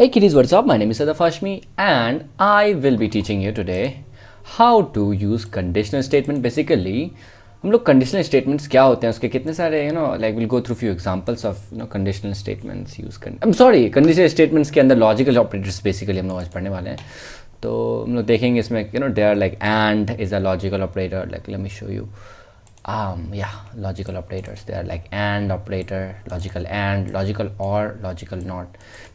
Hey kiddies, what's up? My name is Sadaf Hashmi and I will be teaching you today how to use conditional statement. Basically, हम लोग conditional statements क्या होते हैं उसके कितने सारे like we'll go through few examples of conditional statements use conditional statements के अंदर logical operators basically हम लोग आज पढ़ने वाले हैं. तो हम लोग देखेंगे इसमें they are like and is a logical operator. Like let me show you. Logical operators, they are like and operator, logical and, logical or, logical not.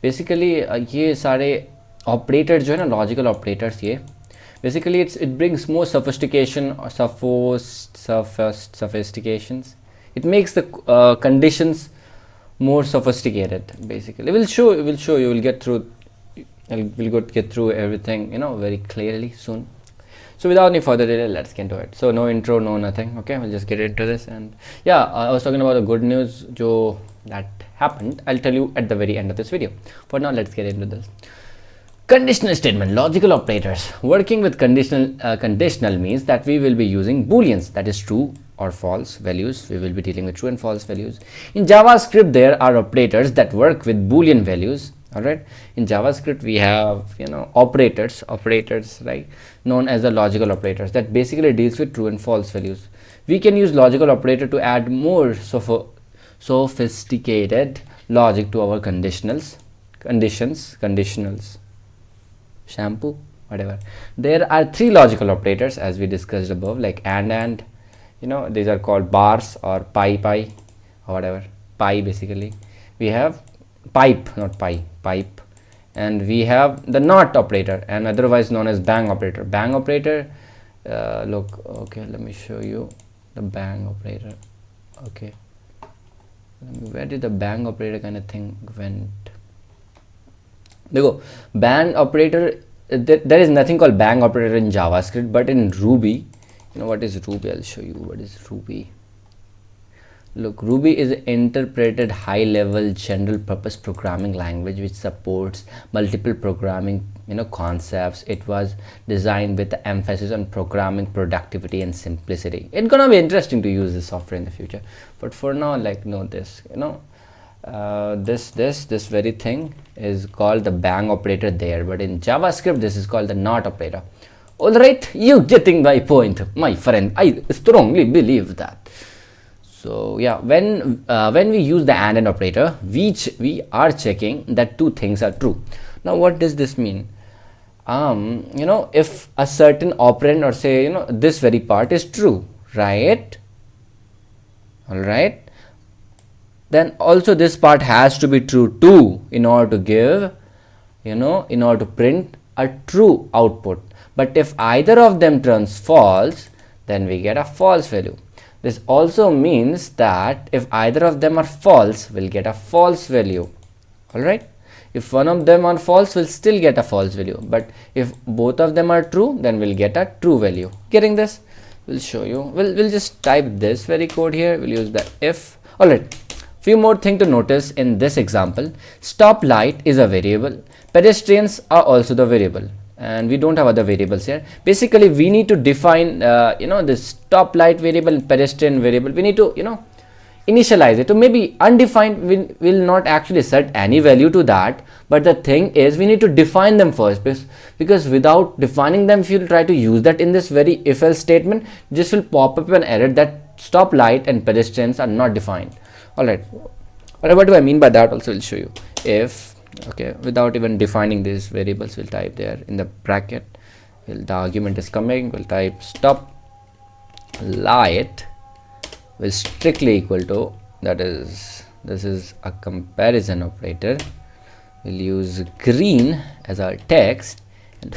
Basically ये सारे operators जो है ना logical operators, ये basically it brings more sophistication or sophistications. It makes the conditions more sophisticated. Basically we'll show you, we'll get through everything very clearly soon. So without any further delay, let's get into it. So no intro, no nothing. Okay, we'll just get into this. And yeah, I was talking about the good news that happened. I'll tell you at the very end of this video. For now, let's get into this. Conditional statement, logical operators. Working with conditional means that we will be using booleans, that is true or false values. We will be dealing with true and false values. In JavaScript, there are operators that work with boolean values. All right, in JavaScript we have operators, right, known as the logical operators that basically deals with true and false values. We can use logical operator to add more sophisticated logic to our conditionals, shampoo, whatever. There are three logical operators as we discussed above, like and these are called bars or pi or whatever. Pi, basically we have pipe, not pipe, and we have the not operator, and otherwise known as bang operator. Bang operator, look, okay, let me show you the bang operator. Okay, where did the bang operator kind of thing went? Go bang operator. There is nothing called bang operator in JavaScript, but in Ruby, what is Ruby? I'll show you what is Ruby. Look, Ruby is an interpreted high-level general-purpose programming language which supports multiple programming concepts. It was designed with the emphasis on programming productivity and simplicity. It's gonna be interesting to use this software in the future, but for now, like, know this, this very thing is called the bang operator there, but in JavaScript this is called the not operator. All right, you getting my point, my friend? I strongly believe that. So yeah, when we use the and operator, we are checking that two things are true. Now what does this mean? If a certain operand, or say this very part is true, right? All right, then also this part has to be true too in order to give in order to print a true output. But if either of them turns false, then we get a false value. This also means that if either of them are false, we'll get a false value. All right, if one of them are false, we'll still get a false value, but if both of them are true, then we'll get a true value. Getting this? We'll show you. We'll just type this very code here. We'll use the if. All right, few more things to notice in this example. Stoplight is a variable, pedestrians are also the variable, and we don't have other variables here. Basically we need to define this stoplight variable and pedestrian variable. We need to initialize it to maybe undefined. We will not actually set any value to that, but the thing is we need to define them first, because without defining them, if you try to use that in this very if else statement, this will pop up an error that stoplight and pedestrians are not defined. All right, what do I mean by that? Also, I'll show you. If okay, without even defining these variables, we'll type there in the bracket, the argument is coming, we'll type stop light will strictly equal to, that is, this is a comparison operator. We'll use green as our text, and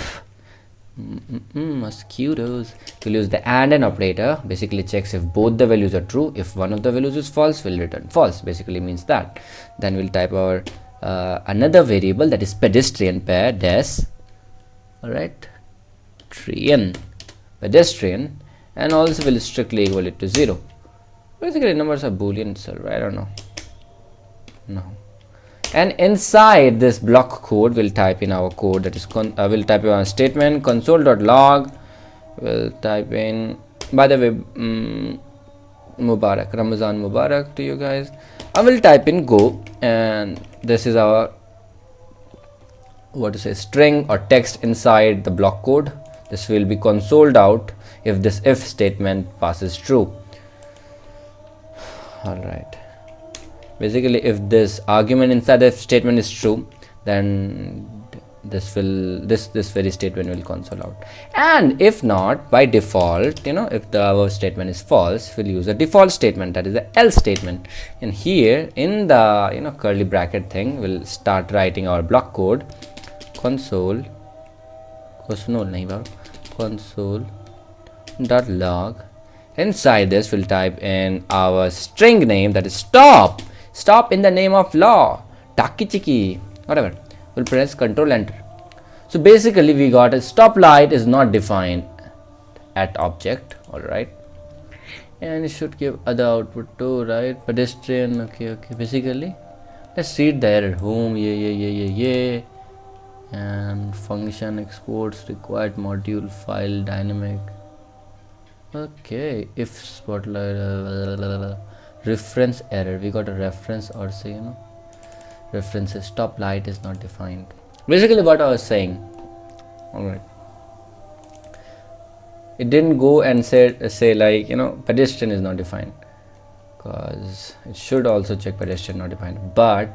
mosquitoes. We'll use the and operator. Basically checks if both the values are true. If one of the values is false, we'll return false. Basically means that. Then we'll type our another variable, that is pedestrian, all right, pedestrian, and also will strictly equal it to 0. Basically numbers are boolean, so I don't know. No. And inside this block code, we'll type in our code, that is we'll type in our statement console.log. We'll type in, by the way, Mubarak, Ramazan Mubarak to you guys. I will type in go, and this is our what to say, string or text inside the block code. This will be consoled out if this if statement passes true. All right, basically if this argument inside the if statement is true, then this very statement will console out. And if not, by default, if the above statement is false, we'll use a default statement, that is the else statement. And here in the curly bracket thing, we'll start writing our block code. console dot log. Inside this, we'll type in our string name, that is stop in the name of law, taki chiki, whatever. We'll press Control Enter. So basically we got a stoplight is not defined at object. All right, and it should give other output too, right? Pedestrian. Okay, basically let's read the error. Home, yeah, and function exports required module file dynamic. Okay, if spotlight reference error, we got a reference, or say references, stoplight is not defined. Basically what I was saying. All right, it didn't go and say like pedestrian is not defined, because it should also check pedestrian not defined. But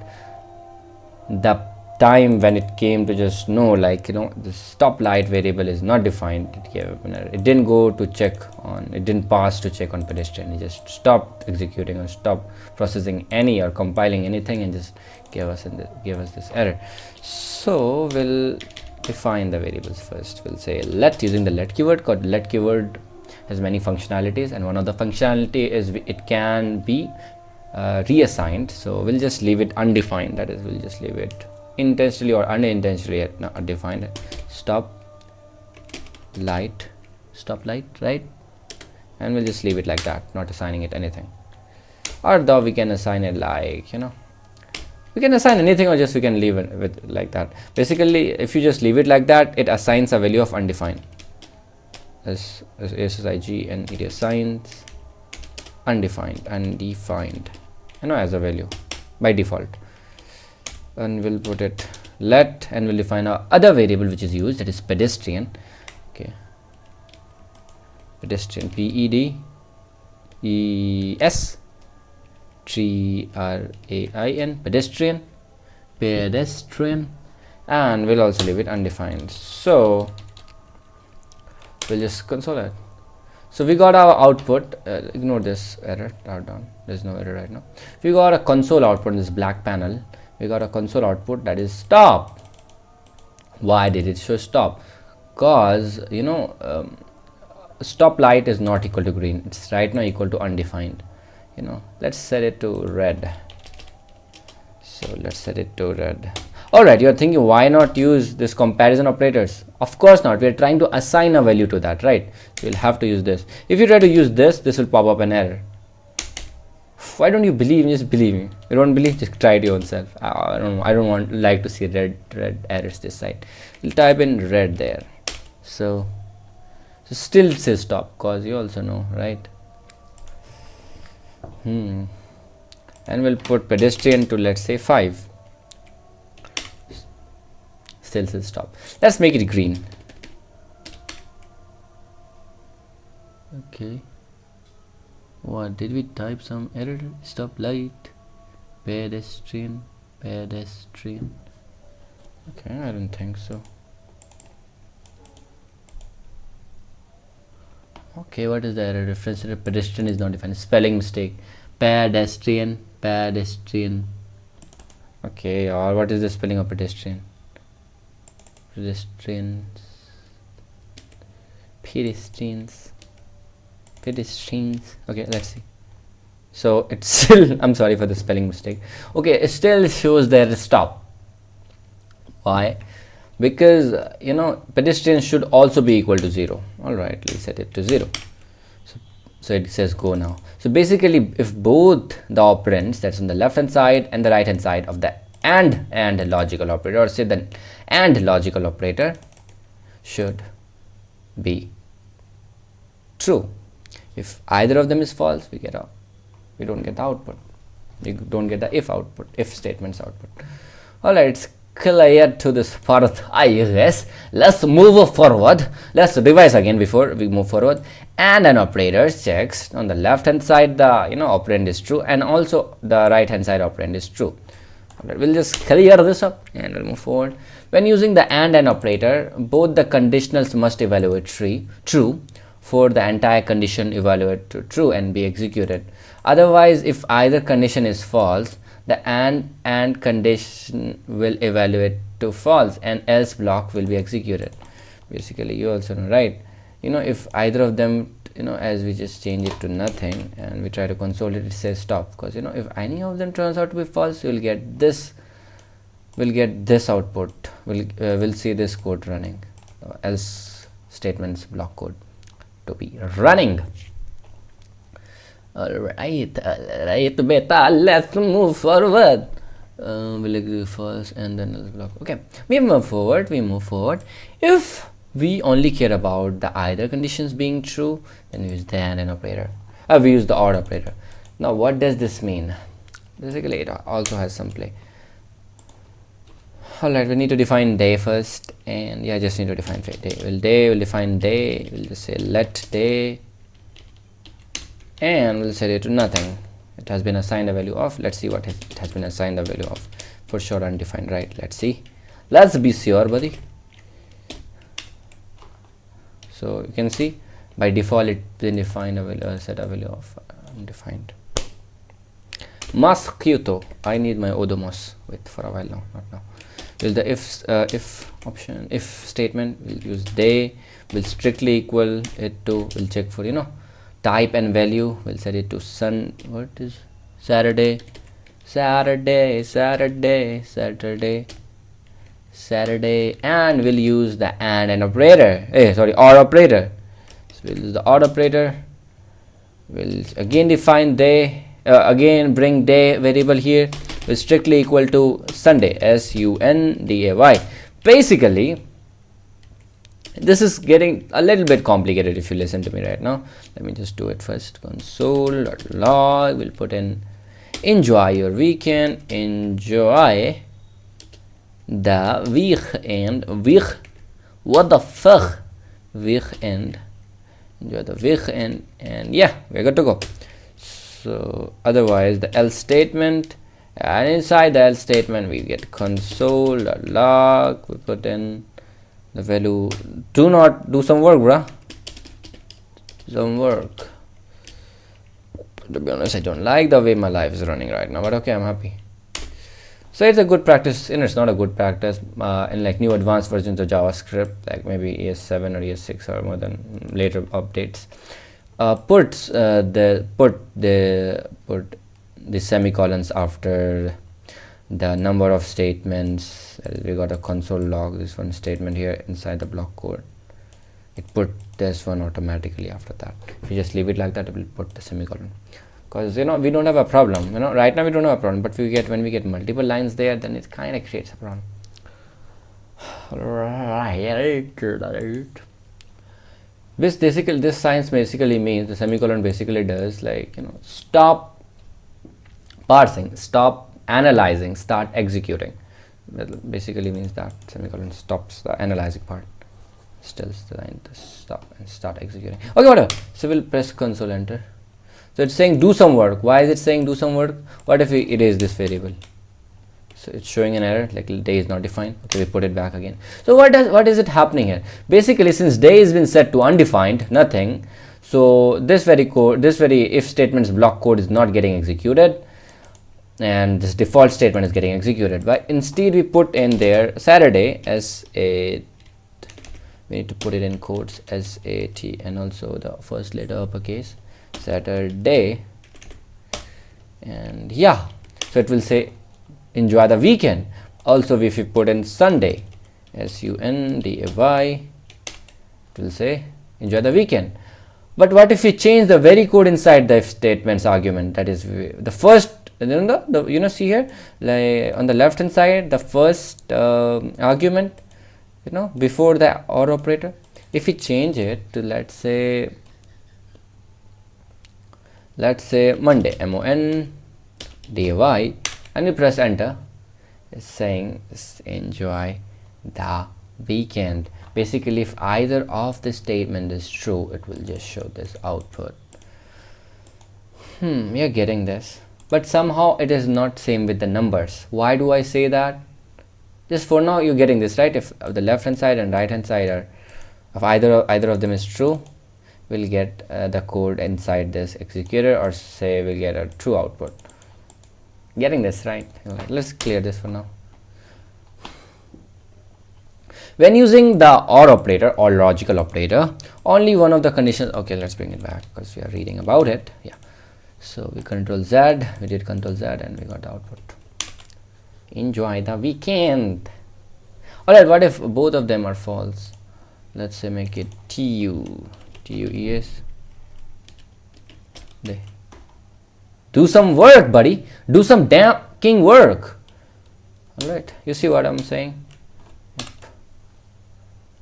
the time when it came to just know like the stoplight variable is not defined, it gave up an error. It didn't go to check on, it didn't pass to check on pedestrian. It just stopped executing or stopped processing any or compiling anything and just gave us this error. So we'll define the variables first. We'll say let, using the let keyword, because let keyword has many functionalities, and one of the functionality is it can be reassigned. So we'll just leave it undefined, that is, we'll just leave it intentionally or unintentionally not defined. Stoplight, right? And we'll just leave it like that, not assigning it anything. Or though we can assign it like we can assign anything, or just we can leave it with like that. Basically if you just leave it like that, it assigns a value of undefined. As SSIG and it assigns undefined as a value by default. And we'll put it let, and we'll define our other variable which is used, that is pedestrian. Okay, pedestrian, PEDES TRAIN, pedestrian, and we'll also leave it undefined. So we'll just console it. So we got our output. Ignore this error, down, there's no error right now. We got a console output in this black panel. We got a console output, that is stop. Why did it show stop? Because stoplight is not equal to green, it's right now equal to undefined. Let's set it to red. So let's set it to red. All right, you're thinking why not use this comparison operators? Of course not, we're trying to assign a value to that, right? So you'll have to use this. If you try to use this will pop up an error. Why don't you believe me? Just believe me. You don't believe, just try it yourself. I don't like to see red errors this side. You'll type in red there. So still says stop, because you also know, right? And we'll put pedestrian to, let's say, 5. Still says stop. Let's make it green. Okay. What did we type? Some error? Stoplight, pedestrian. Okay, I don't think so. Okay, what is the error? Reference to pedestrian is not defined. Spelling mistake. Pedestrian. Okay, or what is the spelling of pedestrian? Pedestrians. Okay, let's see. So it's still, I'm sorry for the spelling mistake. Okay, it still shows there is stop. Why? Because pedestrian should also be equal to 0. All right, let's set it to 0. So it says go now. So basically if both the operands, that's on the left hand side and the right hand side of the and logical operator, or say the and logical operator, should be true. If either of them is false, we don't get the output. We don't get the if statement's output. All right, it's clear to this part, I guess. Let's move forward. Let's revise again before we move forward. And an operator checks on the left hand side the operand is true, and also the right hand side operand is true. Alright, we'll just clear this up and we'll move forward. When using the and operator, both the conditionals must evaluate true for the entire condition evaluate to true and be executed. Otherwise, if either condition is false, the and condition will evaluate to false and else block will be executed. Basically, you also know, right? If either of them, as we just change it to nothing and we try to console it, it says stop, because if any of them turns out to be false, you'll get this output. We'll see this code running, else statements block code to be running. Alright, beta, let's move forward. Will agree false and then else block. Okay, we move forward. If we only care about the either conditions being true, then we use the and operator. We use the or operator. Now, what does this mean? Basically, it also has some play. Alright, we need to define day first, and yeah, just need to define day. We'll define day. We'll just say let day, and we'll set it to nothing. It has been assigned a value of. Let's see what it has been assigned a value of. For sure, undefined, right? Let's see. Let's be sure, buddy. So you can see by default it been defined a value, set a value of undefined. Mosquito. I need my Odomos. Wait for a while now, not now. Will the if option, if statement, we'll use day, will strictly equal it to, we'll check for type and value, we'll set it to what is Saturday, and we'll use the and operator, or operator. So we'll use the or operator. We'll again define day, again bring day variable here, will strictly equal to Sunday, Sunday. Basically, this is getting a little bit complicated if you listen to me right now. Let me just do it first. Console.log, we'll put in enjoy your weekend, enjoy the weekend, what the fuck, weekend, enjoy the weekend, and yeah, we're good to go. So otherwise, the else statement, and inside the else statement we get console.log, we put in the value. Do not do some work, bruh. Some work. To be honest, I don't like the way my life is running right now, but okay, I'm happy. So it's a good practice, it's not a good practice in like new advanced versions of JavaScript, like maybe ES7 or ES6 or more than later updates. Put the semicolons after the number of statements. We got a console log, this one statement here inside the block code. It put this one automatically after that. If you just leave it like that, it will put the semicolon. Because we don't have a problem. Right now we don't have a problem, but when we get multiple lines there, then it kind of creates a problem. Alright. This science basically means, the semicolon basically does like stop parsing, stop analyzing, start executing. That basically means that semicolon stops the analyzing part, tells the line to stop and start executing. Okay, whatever. So we'll press console enter. So it's saying do some work. Why is it saying do some work? What if we erase this variable? So it's showing an error, like day is not defined. Okay, we put it back again. So what is it happening here? Basically, since day has been set to undefined, nothing, so this very if statements block code is not getting executed, and this default statement is getting executed. But instead we put in there Saturday we need to put it in quotes, SAT, and also the first letter uppercase, Saturday, and yeah, so it will say enjoy the weekend. Also, if you put in Sunday, SUNDAY, it will say enjoy the weekend. But what if we change the very code inside the if statements argument? That is the first, see here, like on the left hand side, the first argument, before the or operator. If we change it to let's say Monday, MONDAY, and you press enter, is saying enjoy the weekend. Basically, if either of the statement is true, it will just show this output. You're getting this, but somehow it is not same with the numbers. Why do I say that? Just for now you're getting this, right? If the left hand side and right hand side are, if either of them is true, we'll get the code inside this executor, or say we'll get a true output. Getting this, right? Let's clear this for now. When using the OR operator or logical operator, only one of the conditions, okay, let's bring it back because we are reading about it. Yeah, so we control Z, we did control Z, and we got the output. Enjoy the weekend. Alright, what if both of them are false? Let's say make it TUES. Do some work, buddy. Do some damn king work. Alright, you see what I'm saying?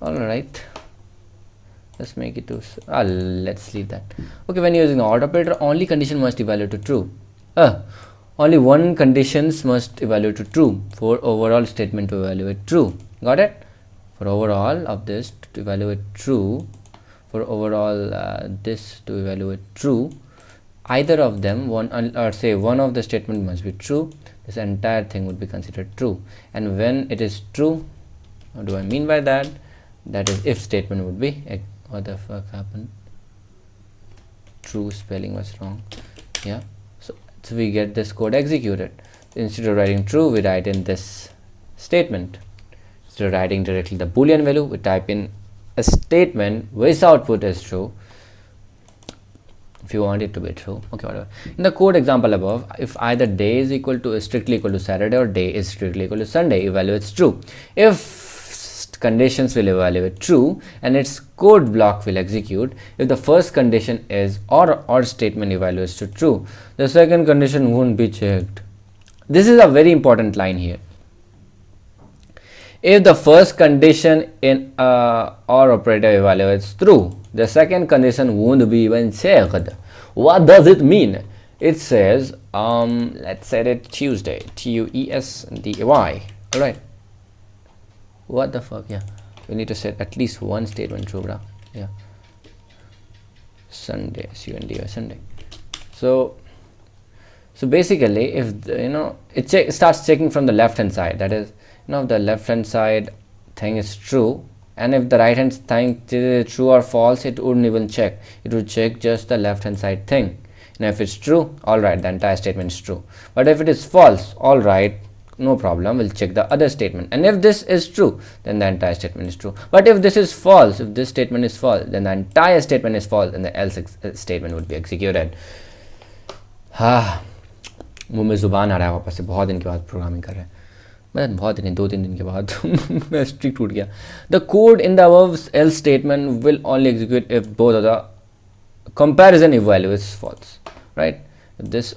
Alright, let's make it to let's leave that. Okay, when using the OR operator, only condition must evaluate to true. Only one conditions must evaluate to true for overall statement to evaluate true. Got it? For overall of this to evaluate true, for overall this to evaluate true, either of them, one or say one of the statement must be true. This entire thing would be considered true. And when it is true, what do I mean by that? That is, if statement would be, what the fuck happened? True spelling was wrong. Yeah, so we get this code executed. Instead of writing true, we write in this statement. Instead of writing directly the boolean value, we type in a statement which output is true. If you want it to be true, okay, whatever. In the code example above, if either day is strictly equal to Saturday or day is strictly equal to Sunday, evaluates true. If conditions will evaluate true and its code block will execute. If the first condition is or statement evaluates to true, the second condition won't be checked. This is a very important line here. If the first condition in OR operator evaluates true, the second condition won't be even checked. What does it mean? It says let's set it Tuesday, TUESDAY. All right. What the fuck? Yeah, we need to set at least one statement true, bro. Yeah, Sunday, Sunday. So basically, if it starts checking from the left hand side, that is, if the left hand side thing is true, and if the right hand thing is true or false, it wouldn't even check. It would check just the left hand side thing. Now, if it's true, all right, the entire statement is true. But if it is false, all right, no problem, we'll check the other statement. And if this is true, then the entire statement is true. But if this is false, if this statement is false, then the entire statement is false and the else statement would be executed. मुँह में जुबान आ रहा है वापस से, बहुत दिन के बाद प्रोग्रामिंग कर रहे हैं, मतलब बहुत दिन, 2-3 दिन के बाद मैं स्ट्रिक टूट गया. The code in the above else statement will only execute if both of the comparison evaluates false, right? If this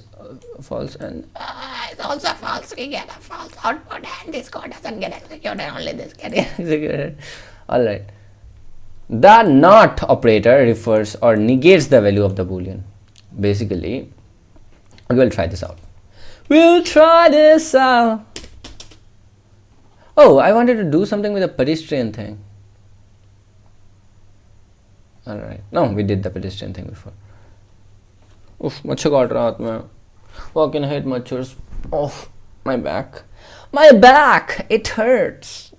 false and it's also false, we get a false output, and this code doesn't get executed, only this gets executed. All right. The not operator refers or negates the value of the boolean. Basically, we'll try this out. Oh, I wanted to do something with a pedestrian thing. All right. No, we did the pedestrian thing before. Oof, मच्छर काट रहा हाथ में. Fucking hate machars. Oh, my back. My back! It hurts.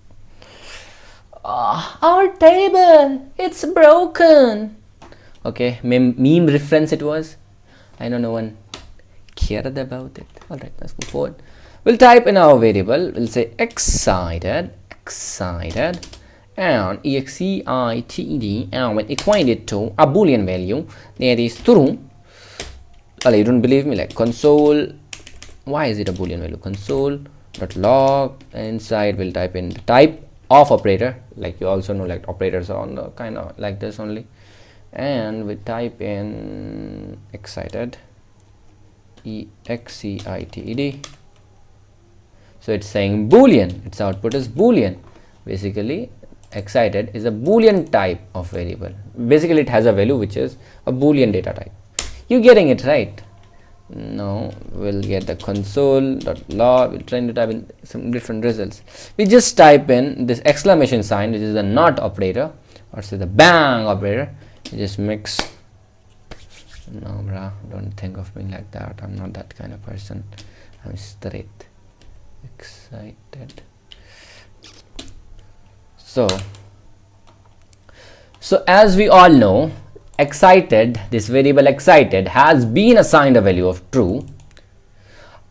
Our table! It's broken! Okay, meme reference it was. I know no one cared about it. Alright, let's move forward. We'll type in our variable. We'll say excited, and excited, and we'll equate it to a boolean value that is true. You don't believe me? Like console, why is it a boolean value? Console.log, inside we'll type in the type of operator, like you also know, like operators are on the kind of like this only, and we type in excited, excited. So it's saying boolean, its output is boolean. Basically, excited is a boolean type of variable. Basically, it has a value which is a boolean data type. You getting it, right? No, we'll get the console.log. We're trying to type in some different results. We just type in this exclamation sign, which is the not operator, or say the bang operator. You just mix. No, bruh, don't think of me like that. I'm not that kind of person. I'm straight. Excited. So as we all know, excited, this variable excited has been assigned a value of true.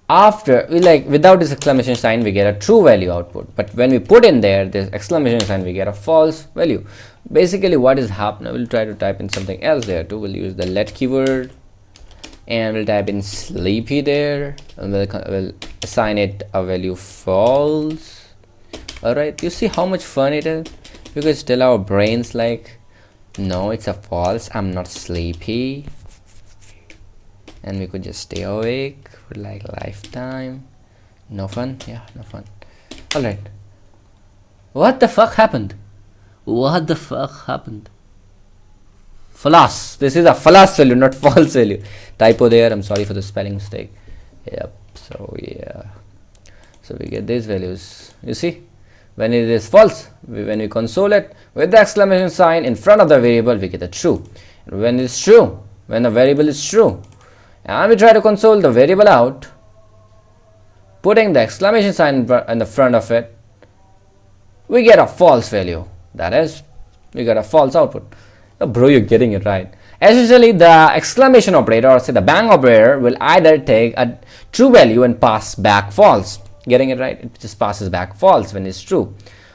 After we without this exclamation sign, we get a true value output, but when we put in there this exclamation sign, we get a false value. Basically what is happening, we'll try to type in something else there too. We'll use the let keyword and we'll type in sleepy there, and we'll assign it a value false. All right, you see how much fun it is, because tell our brains like, no, it's a false, I'm not sleepy, and we could just stay awake for like lifetime. No fun. Yeah, no fun. All right, what the fuck happened? What the fuck happened? False. This is a false value, not false value. Typo there, I'm sorry for the spelling mistake. Yep. So yeah, so we get these values. You see, when it is false, when we console it with the exclamation sign in front of the variable, we get a true. And when it's true, when the variable is true, and we try to console the variable out, putting the exclamation sign in the front of it, we get a false value. That is, we got a false output. Oh, bro, you're getting it right. Essentially, the exclamation operator, or say the bang operator, will either take a true value and pass back false. Getting it right? It just passes back false when it's true.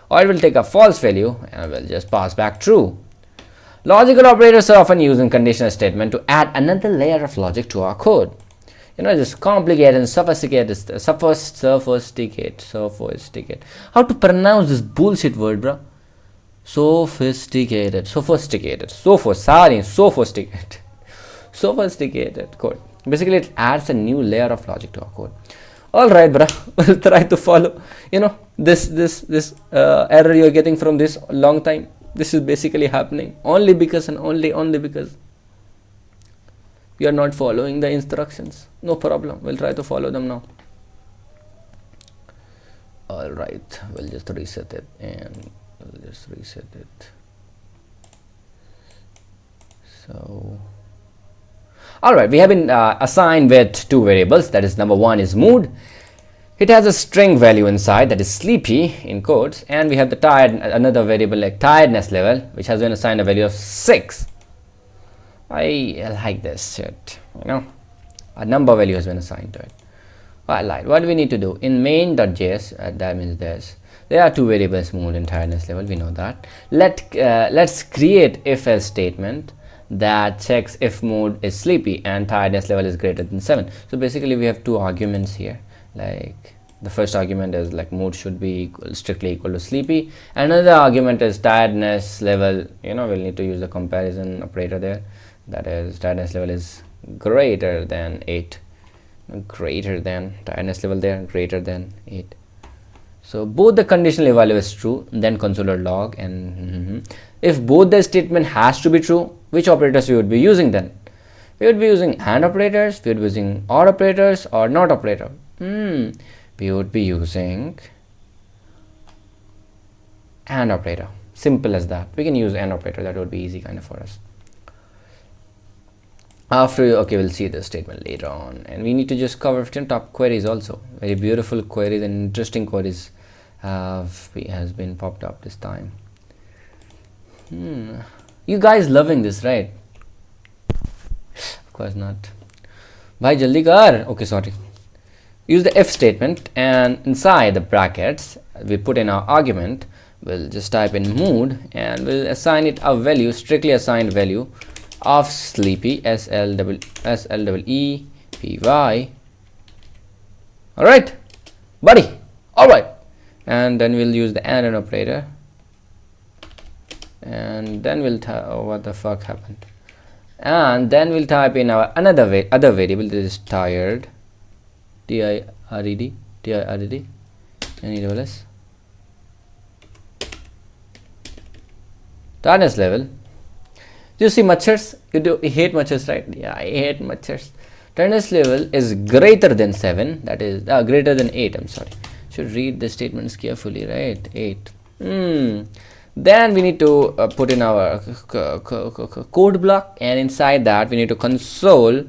Or it will take a false value and will just pass back true. Logical operators are often used in conditional statement to add another layer of logic to our code. You know, just complicated and sophisticated. How to pronounce this bullshit word, bro? Sophisticated code. Basically, it adds a new layer of logic to our code. All right, bruh, we'll try to follow, you know, this error you're getting from this long time. This is basically happening only because and only because you are not following the instructions. No problem, we'll try to follow them now. All right, we'll just reset it, and we'll just reset it. So all right, we have been assigned with two variables. That is, number one is mood. It has a string value inside, that is sleepy in quotes, and we have the another variable like tiredness level, which has been assigned a value of 6. I like this shit, you know, a number value has been assigned to it. All right, what do we need to do in main.js? That means this. There are two variables, mood and tiredness level. We know that. Let's create if-else statement that checks if mood is sleepy and tiredness level is greater than 7. So basically we have two arguments here. Like the first argument is like mood should be strictly equal to sleepy. Another argument is tiredness level. You know, we'll need to use the comparison operator there. That is, tiredness level is greater than 8. Greater than, tiredness level there, greater than 8. So both the conditional value is true, then console.log, and if both the statement has to be true, which operators we would be using then? We would be using AND operators, we would be using OR operators, or NOT operator. We would be using AND operator. Simple as that. We can use AND operator. That would be easy kind of for us. Okay, we'll see the statement later on, and we need to just cover 10 top queries also. Very beautiful queries and interesting queries has been popped up this time. You guys loving this, right? Of course not. Bhai jaldi kar. Okay, sorry. Use the if statement, and inside the brackets we put in our argument. We'll just type in mood, and we'll assign it a value, strictly assigned value of sleepy, SLEEPY. All right, buddy. All right, and then we'll use the AND operator, and then we'll what the fuck happened? And then we'll type in our other variable, that is tired, TIRED, NEWS, tiredness level. Do you see machars? You hate machars, right? Yeah, I hate machars. Attendance level is greater than 7, that is greater than 8, I'm sorry. Should read the statements carefully, right? 8. Then we need to put in our code block, and inside that we need to console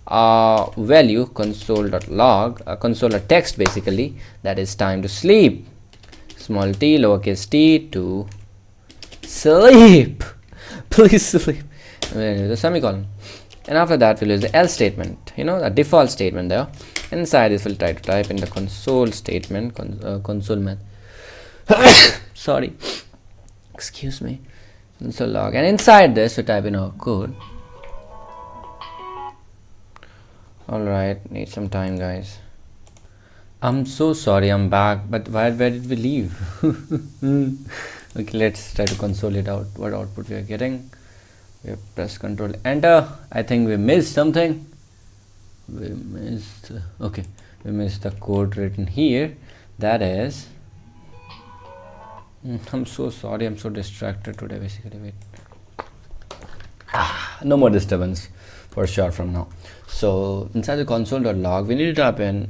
value console.log, console.text basically, that is time to sleep, small t lowercase t to sleep. Please sleep. The semicolon, and after that we'll use the else statement, the default statement there. Inside this we'll try to type in the console statement, console math sorry, excuse me, console log, and inside this we type in our code. Alright, need some time, guys. I'm so sorry, I'm back, but where did we leave? Okay, let's try to console it out, what output we are getting. We have pressed Control Enter. I think we missed something. We missed the code written here. That is, I'm so sorry, I'm so distracted today basically. Wait, no more disturbance for sure from now. So inside the console.log we need to type in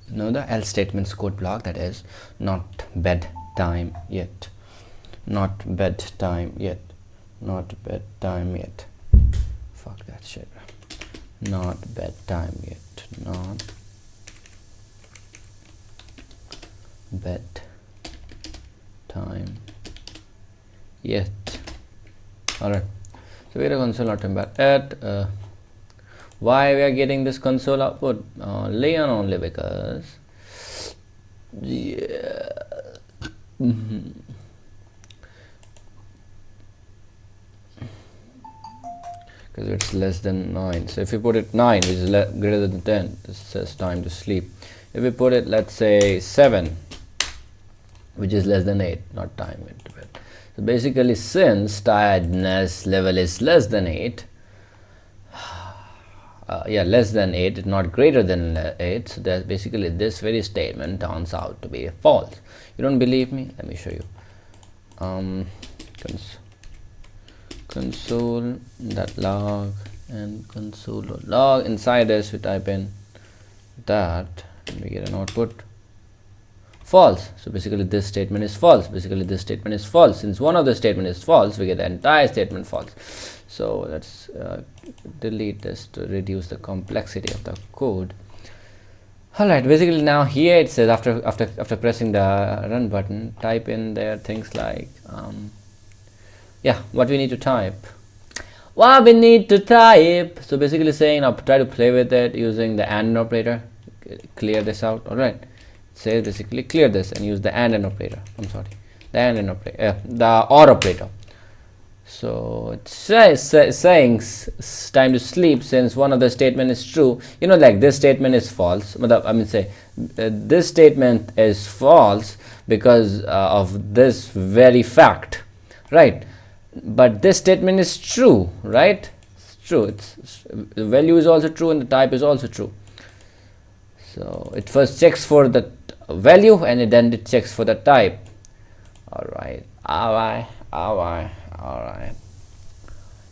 the else statements code block, that is not bedtime yet, not bedtime yet, not bedtime yet, fuck that shit, not bedtime yet, not bedtime yet. Alright, so we are console.embed. Why we are getting this console output? Only because because it's less than 9. So if you put it 9, which is greater than 10, this says time to sleep. If we put it, let's say 7, which is less than 8, not time to bed. So basically, since tiredness level is less than 8, less than 8, not greater than 8, so that's basically this very statement turns out to be false. You don't believe me? Let me show you. Console.log and console.log. Inside this we type in that and we get an output false. So basically this statement is false. Basically this statement is false. Since one of the statement is false, we get the entire statement false. So let's delete this to reduce the complexity of the code. Alright, basically now here it says after pressing the run button, type in there things like what we need to type. What we need to type. So basically saying, I'll try to play with it using the AND operator. Clear this out. Alright. Say basically clear this and use the AND operator. I'm sorry. The AND operator. The OR operator. So it says saying time to sleep, since one of the statement is true. Like this statement is false. This statement is false because of this very fact, right? But this statement is true, right? It's true. The value is also true and the type is also true. So it first checks for the value and then it checks for the type. Alright.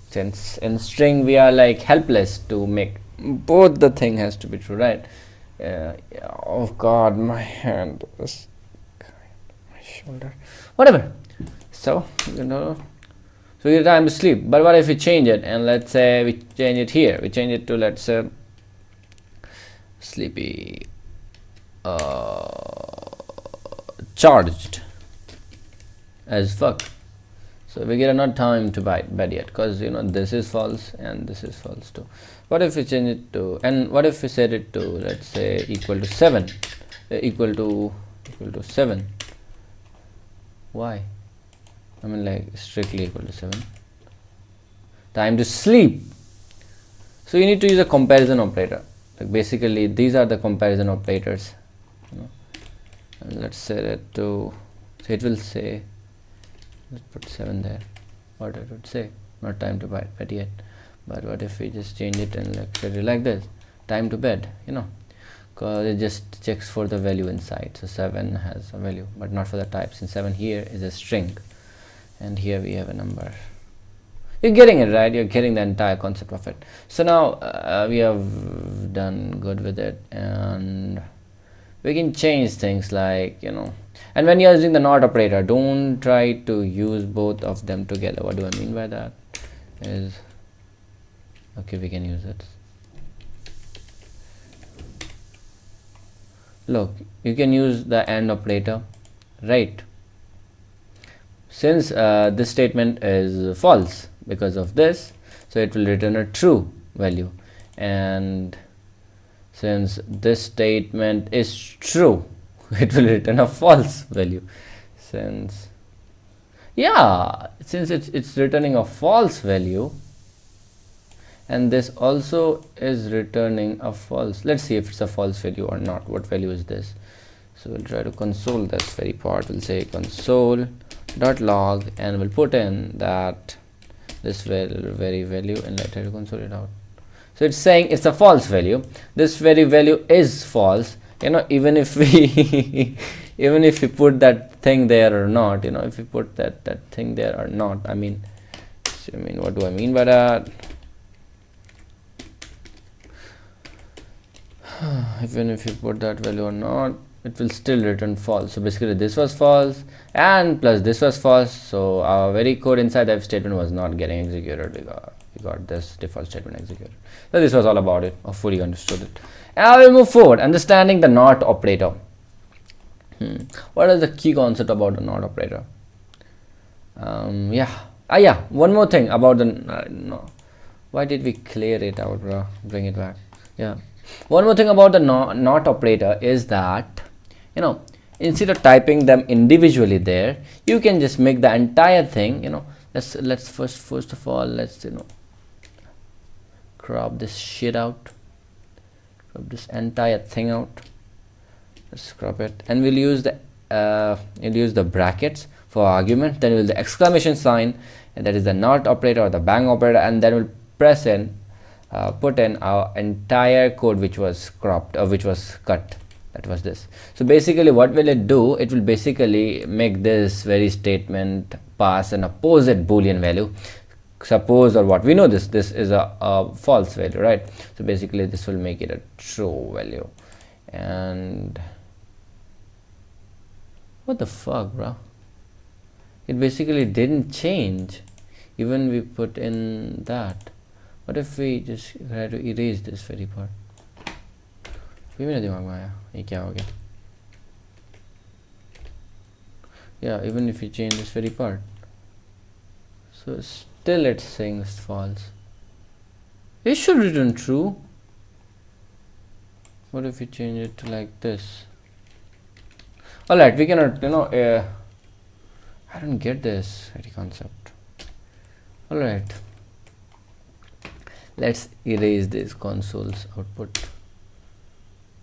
Since in string we are like helpless to make both, the thing has to be true, right? Oh god, my hand is my shoulder, whatever. So so we get time to sleep. But what if we change it, and let's say we change it here, we change it to, let's say, sleepy charged as fuck. So we get not time to bed yet, because this is false and this is false too. What if we change it to, and what if we set it to, let's say, equal to 7, equal to 7? Why? Like strictly equal to 7. Time to sleep. So you need to use a comparison operator. Like basically these are the comparison operators. And let's set it to, so it will say, let's put 7 there. What it would say, not time to bed yet. But what if we just change it and set it like this, time to bed, because it just checks for the value inside. So 7 has a value but not for the type, since 7 here is a string and here we have a number. You're getting it, right? You're getting the entire concept of it. So now we have done good with it, and we can change things like, and when you're using the not operator, don't try to use both of them together. What do I mean by that is, okay, we can use it. Look, you can use the AND operator, right? Since this statement is false because of this, so it will return a true value, and since this statement is true, it will return a false value. Since it's returning a false value, and this also is returning a false. Let's see if it's a false value or not. What value is this? So we'll try to console this very part. We'll say console.log, and we'll put in that this very value, and let's try to console it out. So it's saying it's a false value. This very value is false, even if we even if we put that thing there or not, if we put that thing there or not. I mean, what do I mean by that? Even if you put that value or not, it will still return false. So basically this was false, and plus this was false, so our very code inside the if statement was not getting executed. We got this default statement executed. So this was all about it. Hopefully you understood it. And I will move forward, understanding the not operator. What is the key concept about the not operator? One more thing about the no. Why did we clear it out, bro? Bring it back. Yeah, one more thing about the not operator is that, instead of typing them individually there, you can just make the entire thing, let's first of all, let's crop this shit out, crop this entire thing out. Let's crop it, and we'll use the brackets for argument, then we'll the exclamation sign, and that is the not operator or the bang operator, and then we'll press in put in our entire code which was cropped or which was cut. That was this. So basically what will it do? It will basically make this very statement pass an opposite boolean value. Suppose, or what we know, this is a false value, right? So basically this will make it a true value. And what the fuck, bro? It basically didn't change even we put in that. What if we just try to erase this very part? Yeah, even if you change this very part, so still it's saying it's false. It should return true. What if we change it to like this? Alright, we cannot, I don't get this very concept. Alright, let's erase this console's output,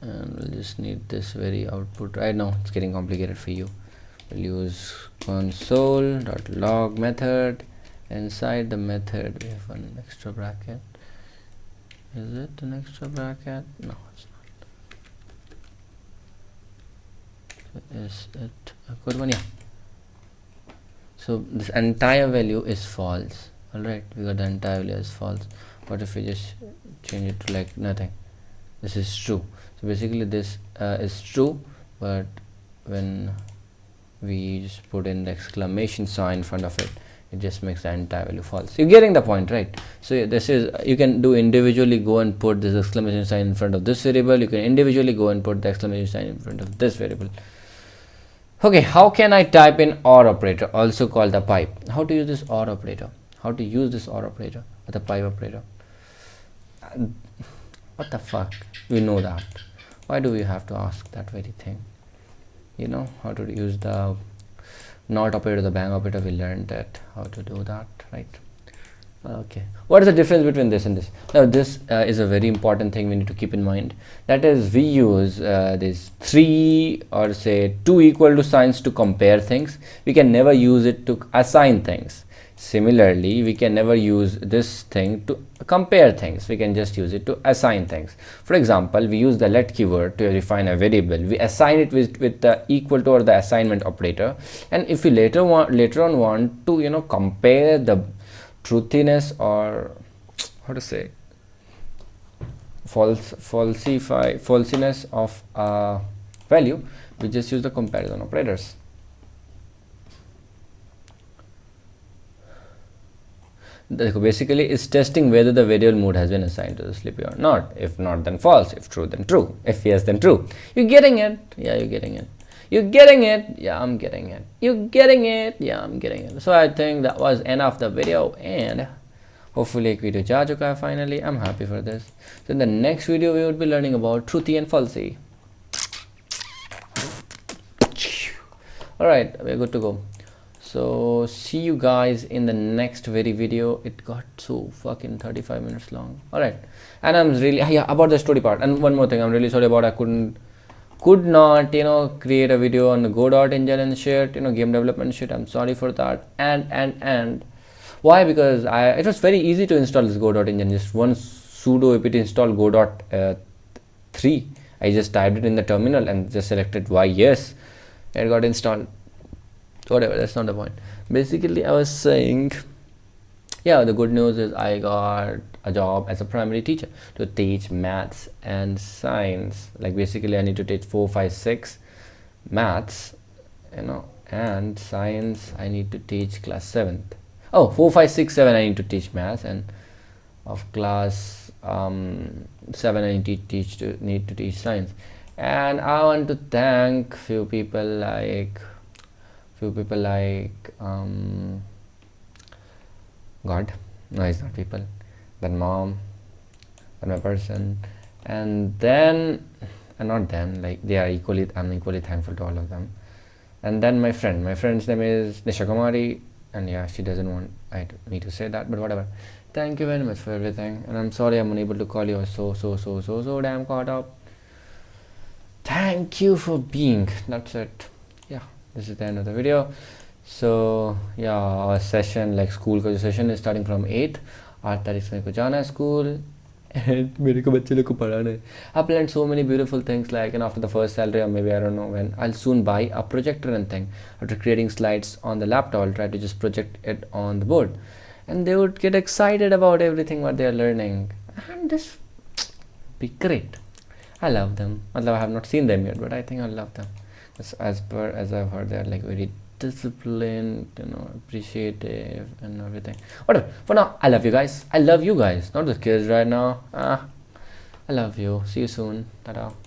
and we'll just need this very output. Right now it's getting complicated for you. We'll use console.log method. Inside the method we have an extra bracket. Is it an extra bracket? No, it's not. So is it a good one? Yeah. So this entire value is false. Alright, we got the entire value is false. What if we just change it to like nothing? This is true. So basically this is true, but when we just put in the exclamation sign in front of it, it just makes the entire value false. You're getting the point, right? So this is, you can do individually go and put this exclamation sign in front of this variable. You can individually go and put the exclamation sign in front of this variable. Okay, how can I type in OR operator, also called the pipe? How to use this OR operator? How to use this OR operator or the pipe operator? What the fuck? We know that. Why do we have to ask that very thing? You know how to use the not operator, the bang operator. We learned that how to do that, right? Okay, what is the difference between this and this? Now this is a very important thing we need to keep in mind. That is, we use these three or say two equal to signs to compare things. We can never use it to assign things. Similarly, we can never use this thing to compare things. We can just use it to assign things. For example, we use the let keyword to define a variable. We assign it with the equal to or the assignment operator. And if we later on want to compare the truthiness, or how to say, falsiness of a value, we just use the comparison operators. Basically it's testing whether the variable mood has been assigned to the sleepy or not. If not, then false. If true, then true. If yes, then true. You getting it? Yeah, you're getting it. You getting it? Yeah, I'm getting it. You getting it? Yeah, I'm getting it. So I think that was enough of the video, and hopefully एक video जा चुका है finally. I'm happy for this. So in the next video we would be learning about truthy and falsy. Alright, we're good to go. So see you guys in the next video. It got so fucking 35 minutes long. Alright, and I'm really, yeah, about the story part. And one more thing, I'm really sorry about I could not, you know, create a video on the Go.engine and shit, you know, game development shit. I'm sorry for that. And why? Because it was very easy to install this Go.engine. Just one sudo apt install Go.3. I just typed it in the terminal and just selected yes. It got installed. Whatever, that's not the point. Basically I was saying, yeah, the good news is I got a job as a primary teacher to teach maths and science. Like basically I need to teach 4, 5, 6 maths, you know, and science I need to teach class 7th. Oh, 4, 5, 6, 7 I need to teach maths, and of class 7 I need to teach science. And I want to thank few people like God, no, it's not people, then mom, then my person, and then, and not them, like they are equally, I'm equally thankful to all of them. And then my friend's name is Nisha Kumari, and yeah, she doesn't want me to say that, but whatever. Thank you very much for everything, and I'm sorry I'm unable to call you. I was so damn caught up. Thank you for being. That's it. Yeah, this is the end of the video. So yeah, our session, like school का session is starting from 8th. 8 तारीख से मेरे को जाना है school, and मेरे को बच्चे लोग को पढ़ाना है. I've planned so many beautiful things, like, and after the first salary, or maybe I don't know when, I'll soon buy a projector and thing. After creating slides on the laptop, I'll try to just project it on the board, and they would get excited about everything what they are learning, and this be great. I love them. I have not seen them yet, but I think I love them. As I've heard, they're like very disciplined, you know, appreciative and everything. Whatever. For now, I love you guys. I love you guys, not the kids right now. I love you. See you soon. Ta-da.